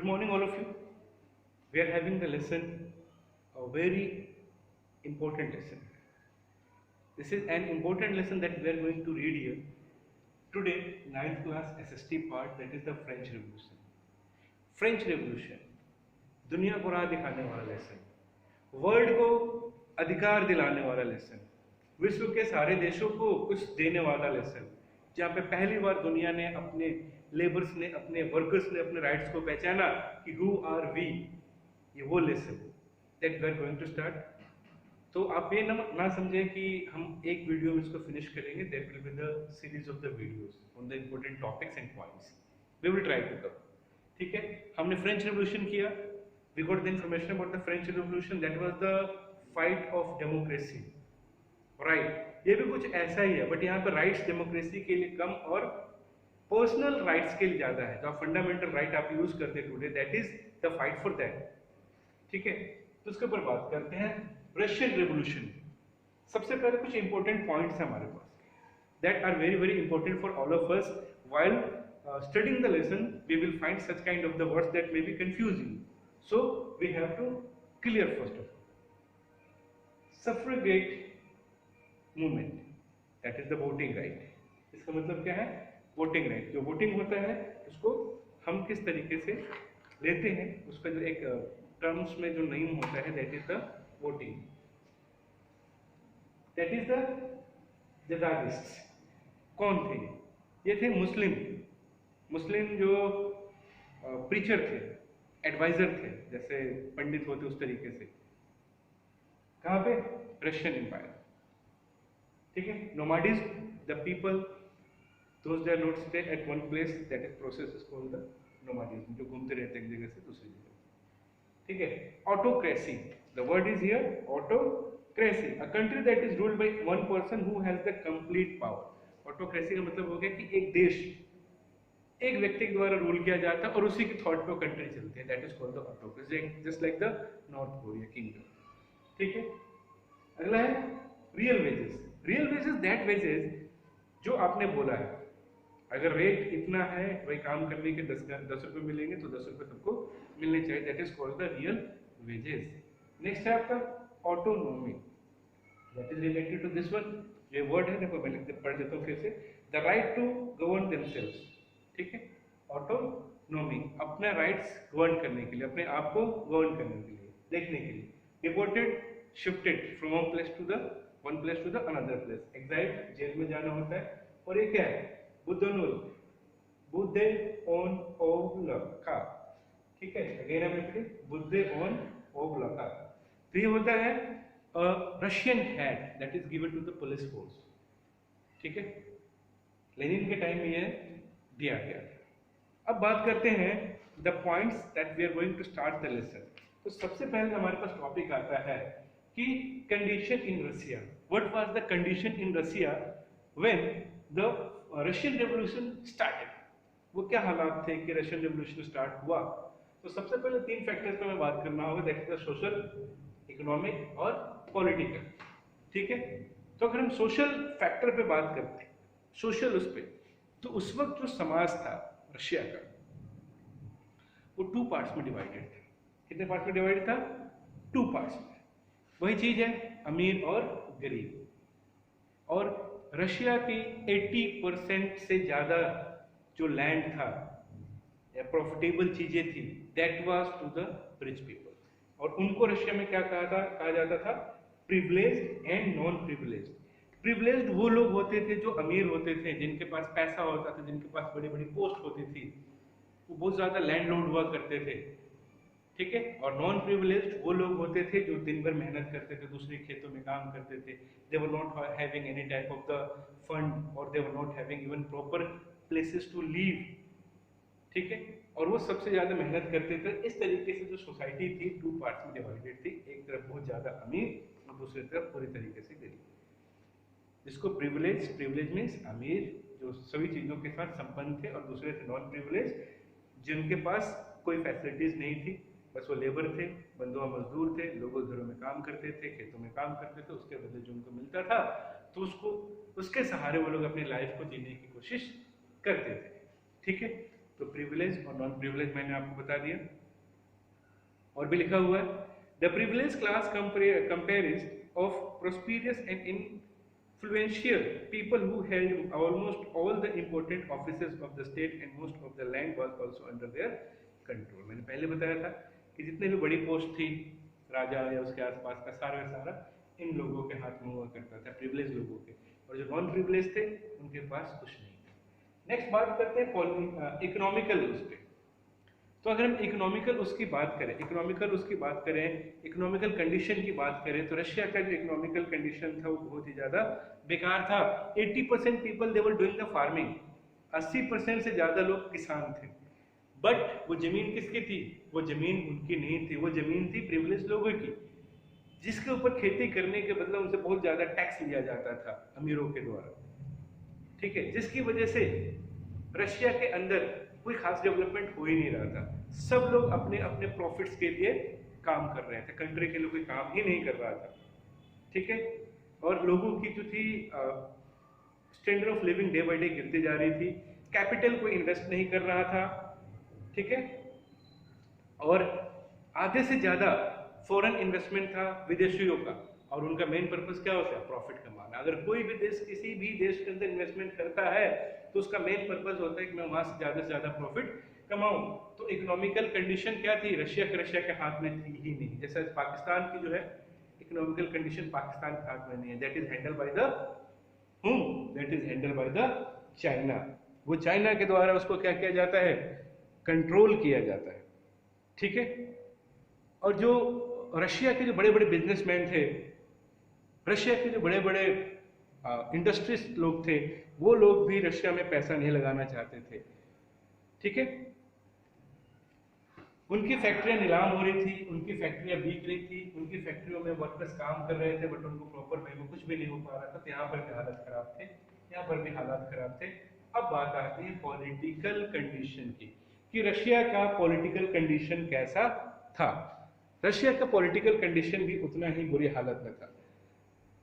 Good morning, all of you. We are having the lesson, a very important lesson. This is an important lesson that we are going to read here. Today, ninth class SST part, that is the French Revolution. French Revolution, दुनिया को राह दिखाने वाला lesson, world को अधिकार दिलाने वाला lesson, विश्व के सारे देशों को कुछ देने वाला लेसन, जहाँ पे पहली बार दुनिया ने अपने लेबर्स ने, अपने वर्कर्स ने अपने राइट्स को पहचाना कि हु आर वी, ये वो lesson that we are going to start. तो आप ये ना समझें कि हम एक वीडियो में इसको फिनिश करेंगे. That will be the series of the videos on the important topics and points we will try to cover. ठीक है, हमने फ्रेंच रेवोल्यूशन किया. We got the information about the French revolution, that was the fight of democracy. Right, ये भी कुछ ऐसा ही है, but यहाँ पे राइट्स डेमोक्रेसी के लिए कम और पर्सनल राइट्स के लिए ज्यादा है. जो फंडामेंटल राइट आप यूज करते हैं today, that is the fight for that. ठीक है, तो उसके ऊपर बात करते हैं. रशियन रेवोल्यूशन, सबसे पहले कुछ इंपॉर्टेंट पॉइंट्स हैं हमारे पास that are very very important for all of us. While studying the lesson, we will find such kind of the words that may be confusing. So we have to clear first of all. Suffragette movement, that is the voting right. इसका मतलब क्या है? Voting right. जो voting होता है उसको हम किस तरीके से लेते हैं, उसका जो एक टर्म्स में जो नेम होता है, that is the voting. That is the jadagist. कौन थे? ये थे मुस्लिम जो प्रीचर थे, एडवाइजर थे, जैसे पंडित होते उस तरीके से. कहाँ पे? Russian empire. ठीक है. Nomadism, the people those they are not stay at one place, that is process is called the nomadism, जो घूमते रहते हैं एक जगह से दूसरी जगह. ठीक है. Autocracy, the word is here autocracy, a country that is ruled by one person who has the complete power. Autocracy का मतलब हो गया कि एक देश एक व्यक्ति के द्वारा रूल किया जाता है और उसी के थॉट पे कंट्री चलती है. That is called the autocracy, just like the north Korea kingdom. ठीक है. अगला है real wages. Real wages, that wages जो आपने बोला है, अगर रेट इतना है, वही काम करने के 10 रुपए मिलेंगे तो 10 रुपए सबको मिलने चाहिए. That is called the real wages. Next है आपका autonomy. That is related to this one. ये वर्ड है, देखो मैं पढ़ देता हूँ फिर से. The right to govern themselves. ठीक है. ऑटोनॉमी, अपने राइट्स गवर्न करने के लिए, अपने आप को गवर्न करने के लिए, देखने के लिए. Deported, shifted from one place to the another place. Exiled, jail में जाना होता है. और ये क्या है? बुद्धनुल, बुद्धे ऑन ओवलका. ठीक है. अगेन आई रिपीट, बुद्धे ऑन ओवलका. तो ये होता है Russian hat that is given to the police force. ठीक है. लेनिन के टाइम में ये दिया गया. अब बात करते हैं the points that we are going to start the lesson. तो सबसे पहले हमारे पास टॉपिक आता है कि condition in Russia. What was the condition in Russia when the Russian revolution started. वो क्या हालात थे कि रशियन रेवोल्यूशन स्टार्ट हुआ? तो सबसे पहले 3 फैक्टर्स पे मैं बात करना होगा, that is the social, economic और पॉलिटिकल. ठीक है. तो अगर हम सोशल फैक्टर पे बात करते हैं, सोशल उस पे, तो उस वक्त जो समाज था रशिया का, वो 2 पार्ट्स में डिवाइडेड था. कितने पार्ट्स में डिवाइडेड था? 2 पार्ट्स में. वही चीज है अमीर और गरीब. और रशिया की 80% से ज्यादा जो लैंड था या प्रॉफिटेबल चीजें थी, that was to the rich people. और उनको रशिया में क्या कहा जाता था? Privileged and non privileged. Privileged वो लोग होते थे जो अमीर होते थे, जिनके पास पैसा होता था, जिनके पास बड़ी बड़ी पोस्ट होती थी, वो बहुत ज्यादा लैंडलॉर्ड हुआ करते थे. ठीक है. और नॉन प्रिविलेज्ड वो लोग होते थे जो दिन भर मेहनत करते थे, दूसरे खेतों में काम करते थे. They were not having any type of the fund, और they were not having even proper places to live. ठीक है. और वो सबसे ज्यादा मेहनत करते थे. इस तरीके से जो सोसाइटी थी 2 पार्ट्स में डिवाइडेड थी. एक तरफ बहुत ज्यादा अमीर और दूसरी तरफ पूरी तरीके से गरीब. जिसको प्रिविलेज मीन्स अमीर जो सभी चीजों के साथ संपन्न थे, और दूसरे थे नॉन प्रिविलेज जिनके पास कोई फैसिलिटीज नहीं थी, बस वो लेबर थे, बंधुआ मजदूर थे, लोगों घरों में काम करते थे, खेतों में काम करते थे. उसके बदले जो उनको मिलता था तो उसको, उसके सहारे वो लोग अपनी लाइफ को जीने की कोशिश करते थे. ठीक है. तो प्रिविलेज और नॉन प्रिविलेज मैंने आपको बता दिया। और भी लिखा हुआ है, the privilege class comprises of prosperous and influential people who held almost all the important offices of the state and most of the land was also under their control। मैंने पहले बताया था कि जितने भी बड़ी पोस्ट थी राजा या उसके आसपास का सारा इन लोगों के हाथ में हुआ करता था, प्रिविलेज लोगों के, और जो नॉन प्रिविलेज थे उनके पास कुछ नहीं था। नेक्स्ट बात करते हैं इकोनॉमिकल उस पे। तो अगर हम इकोनॉमिकल उसकी बात करें, इकोनॉमिकल कंडीशन की बात करें, तो रशिया का जो इकोनॉमिकल कंडीशन था वो बहुत ही ज्यादा बेकार था। 80% people they were doing the farming, 80% से ज्यादा लोग किसान थे। बट वो जमीन किसकी थी? वो जमीन उनकी नहीं थी, वो जमीन थी प्रिविलेज लोगों की, जिसके ऊपर खेती करने के बदले उनसे बहुत ज्यादा टैक्स लिया जाता था अमीरों के द्वारा। ठीक है, जिसकी वजह से रशिया के अंदर कोई खास डेवलपमेंट हो ही नहीं रहा था। सब लोग अपने अपने प्रॉफिट्स के लिए काम कर रहे थे, कंट्री के लिए कोई काम ही नहीं कर रहा था। ठीक है, और लोगों की जो थी standard of living day by day गिरती जा रही थी, कैपिटल कोई इन्वेस्ट नहीं कर रहा था। ठीक है, और आधे से ज्यादा फॉरेन इन्वेस्टमेंट था विदेशियों का, और उनका मेन पर्पस क्या होता है? प्रॉफिट कमाना। अगर कोई भी देश किसी भी देश के अंदर इन्वेस्टमेंट करता है तो उसका मेन पर्पस होता है कि मैं वहां से ज्यादा प्रॉफिट कमाऊं। तो इकोनॉमिकल कंडीशन क्या थी? रशिया के हाथ में थी ही नहीं। जैसे पाकिस्तान की जो है इकोनॉमिकल कंडीशन पाकिस्तान के हाथ में नहीं है, that is handle by the whom? That is handle by the China. वो चाइना के द्वारा उसको क्या किया जाता है? कंट्रोल किया जाता है। ठीक है, और जो रशिया के जो बड़े बड़े बिजनेसमैन थे, रशिया के जो बड़े बड़े इंडस्ट्रिस्ट लोग थे, वो लोग भी रशिया में पैसा नहीं लगाना चाहते थे। ठीक है, उनकी फैक्ट्रियां नीलाम हो रही थी, उनकी फैक्ट्रियां बिक रही थी, उनकी फैक्ट्रियों में वर्कर्स काम कर रहे थे, बट उनको प्रॉपर वे में कुछ भी नहीं हो पा रहा था। तो यहाँ पर भी हालत खराब थे, यहाँ पर भी हालात खराब थे। अब बात आती है पॉलिटिकल कंडीशन की, कि रशिया का पॉलिटिकल कंडीशन कैसा था। रशिया का पॉलिटिकल कंडीशन भी उतना ही बुरी हालत में था।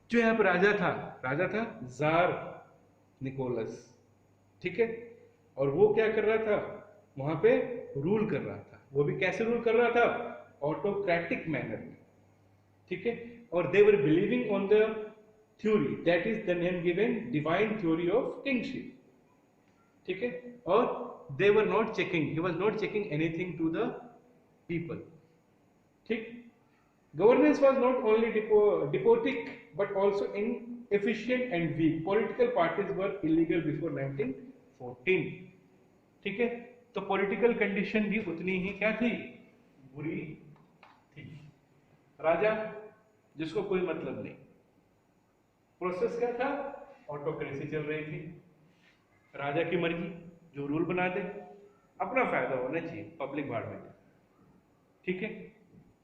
जो यहाँ पर राजा था जार निकोलस। ठीक है, और वो क्या कर रहा था? वहां पे रूल कर रहा था। वो भी कैसे रूल कर रहा था? ऑटोक्रेटिक मैनर में। ठीक है, और they were believing on the theory, that is the name given divine theory of kingship. ठीक है, और they were not checking, he was not checking anything to the people. ठीक, governance was not only despotic but also inefficient and weak. Political parties were illegal before 1914. ठीक है, तो political condition भी उतनी ही क्या थी? बुरी थी। राजा जिसको कोई मतलब नहीं, प्रोसेस क्या था? ऑटोक्रेसी चल रही थी, राजा की मर्जी, जो रूल बना दे, अपना फायदा होना चाहिए, पब्लिक भाड़ में। ठीक है,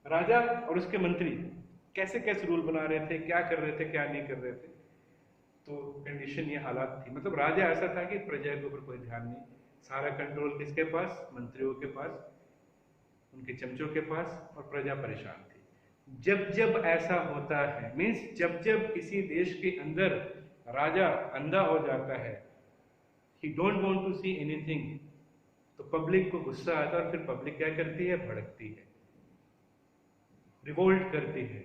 राजा और उसके मंत्री कैसे कैसे रूल बना रहे थे, क्या कर रहे थे, क्या नहीं कर रहे थे। तो कंडीशन ये हालात थी। मतलब राजा ऐसा था कि प्रजा के ऊपर कोई ध्यान नहीं, सारा कंट्रोल किसके पास? मंत्रियों के पास, उनके चमचों के पास, और प्रजा परेशान थी। जब जब ऐसा होता है, मीन्स जब जब किसी देश के अंदर राजा अंधा हो जाता है, he don't want to see anything, तो पब्लिक को गुस्सा आता है, और फिर पब्लिक क्या करती है? भड़कती है, रिवोल्ट करती है,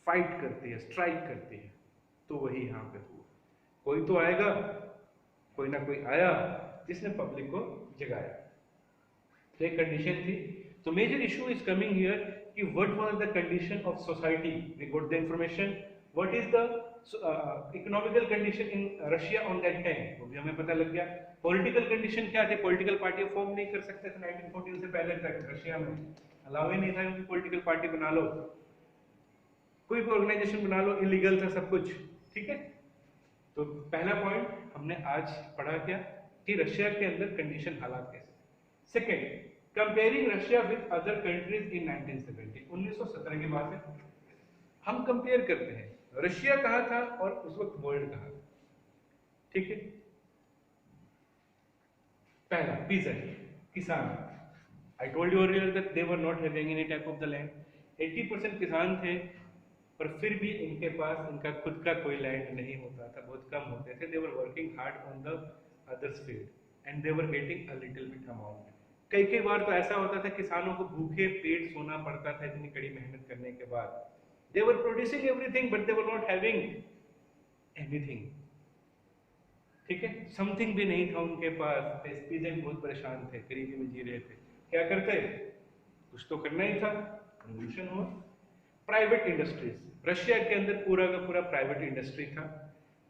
फाइट करती है, स्ट्राइक करती है। तो वही यहाँ पे हुआ। कोई तो आएगा, कोई ना कोई आया जिसने पब्लिक को जगाया। तो एक कंडीशन थी। तो major issue is coming here कि what was the condition of society. We got the information what is the economical condition in Russia on that time, वो भी हमें पता लग गया। पॉलिटिकल कंडीशन क्या थे? पॉलिटिकल पार्टी फॉर्म नहीं कर सकते थे 1914 से पहले तक, रशिया में अलाउ ही नहीं था कि पॉलिटिकल पार्टी बना लो, कोई भी ऑर्गेनाइजेशन बना लो, इलीगल था सब कुछ। ठीक है, तो पहला पॉइंट हमने आज पढ़ा क्या कि रशिया के अंदर कंडीशन हालात कैसे। Second, comparing Russia with other countries in 1970, 1917 के बाद में हम कंपेयर करते हैं रशिया कहाँ था और उस वक्त वर्ल्ड कहाँ था। ठीक है, पहला पीजेंट, किसान। I told you earlier that they were not having any type of the land. 80% किसान थे, पर फिर भी इनके पास इनका खुद का कोई लैंड नहीं होता था, बहुत कम होते थे। They were working hard on the others field. And they were getting a little bit amount. कई कई बार तो ऐसा होता था किसानों को भूखे पेट सोना पड़ता था इतनी कड़ी मेहनत करने के बाद। They were producing everything but they were not having anything. ठीक है, समथिंग भी नहीं था उनके पास। पेजेंट बहुत परेशान थे, गरीबी में जी रहे थे। क्या करते, कुछ तो करना ही था, रेवोल्यूशन हुआ। प्राइवेट इंडस्ट्रीज, रशिया के अंदर पूरा का पूरा प्राइवेट इंडस्ट्री था।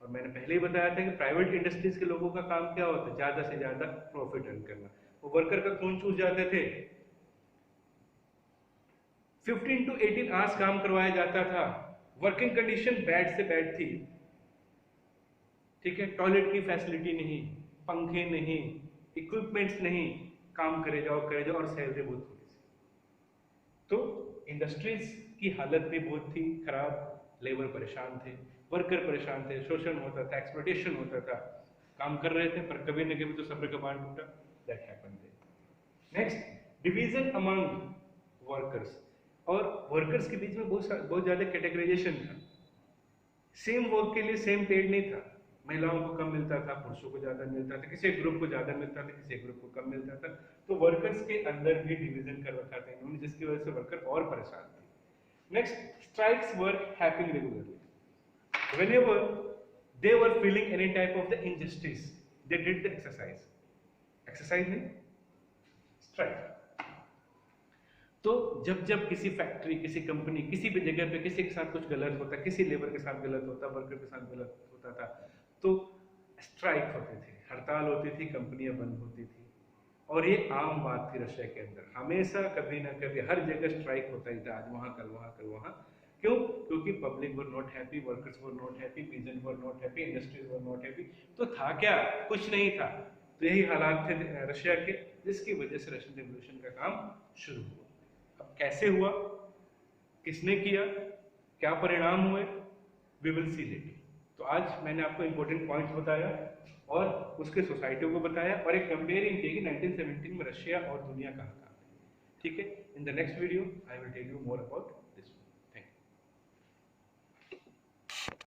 और मैंने पहले ही बताया था कि प्राइवेट इंडस्ट्रीज के लोगों का काम क्या होता है, ज्यादा से ज्यादा प्रॉफिट अर्न करना। वो वर्कर का खून चूस जाते थे। 15 to 18 आवर्स काम करवाया जाता था। वर्किंग कंडीशन बैड से बैड थी। ठीक है, टॉयलेट की फैसिलिटी नहीं, पंखे नहीं, इक्विपमेंट्स नहीं, काम करे जाओ और सैलरी बहुत थोड़ी सी। तो इंडस्ट्रीज की हालत भी बहुत थी खराब, लेबर परेशान थे, वर्कर परेशान थे, शोषण होता था, एक्सप्लॉयटेशन होता था। काम कर रहे थे पर कभी न कभी तो सब्र का बांध टूटा। That happened there. Next, division among workers. और वर्कर्स के बीच में बहुत ज्यादा कैटेगराइजेशन था। सेम वर्क के लिए सेम पेड नहीं था। महिलाओं को कम मिलता था, पुरुषों को ज्यादा मिलता था, किसी ग्रुप को ज्यादा मिलता था, किसी ग्रुप को कम मिलता था। तो वर्कर्स के अंदर भी डिवीजन कर रखा था इन्होंने, जिसकी वजह से वर्कर और परेशान थे। Next, strikes were happening regularly. whenever they were feeling any type of the injustice, they did the exercise नहीं, strike। तो जब जब किसी फैक्ट्री, किसी कंपनी, किसी भी जगह पे किसी के साथ कुछ गलत होता, किसी लेबर के साथ गलत होता, वर्कर के साथ गलत होता था, तो स्ट्राइक होते थे, हड़ताल होती थी, कंपनियां बंद होती थी। और ये आम बात थी रशिया के अंदर, हमेशा कभी ना कभी हर जगह स्ट्राइक होता ही था, आज वहां कल वहां कल वहां। क्यों? क्योंकि public were not happy, workers were not happy, peasant were not happy, industries were not happy. तो था क्या? कुछ नहीं था। तो यही हालात थे रशिया के, जिसकी वजह से रशियन रेवोल्यूशन का काम शुरू हुआ। अब कैसे हुआ, किसने किया, क्या परिणाम हुए, वी विल सी लेटर। तो आज मैंने आपको इंपॉर्टेंट पॉइंट्स बताया और उसके सोसाइटियों को बताया और एक कंपेयरिंग की कि 1917 में रशिया और दुनिया कहाँ कहाँ। ठीक है, in the next video I will tell you more about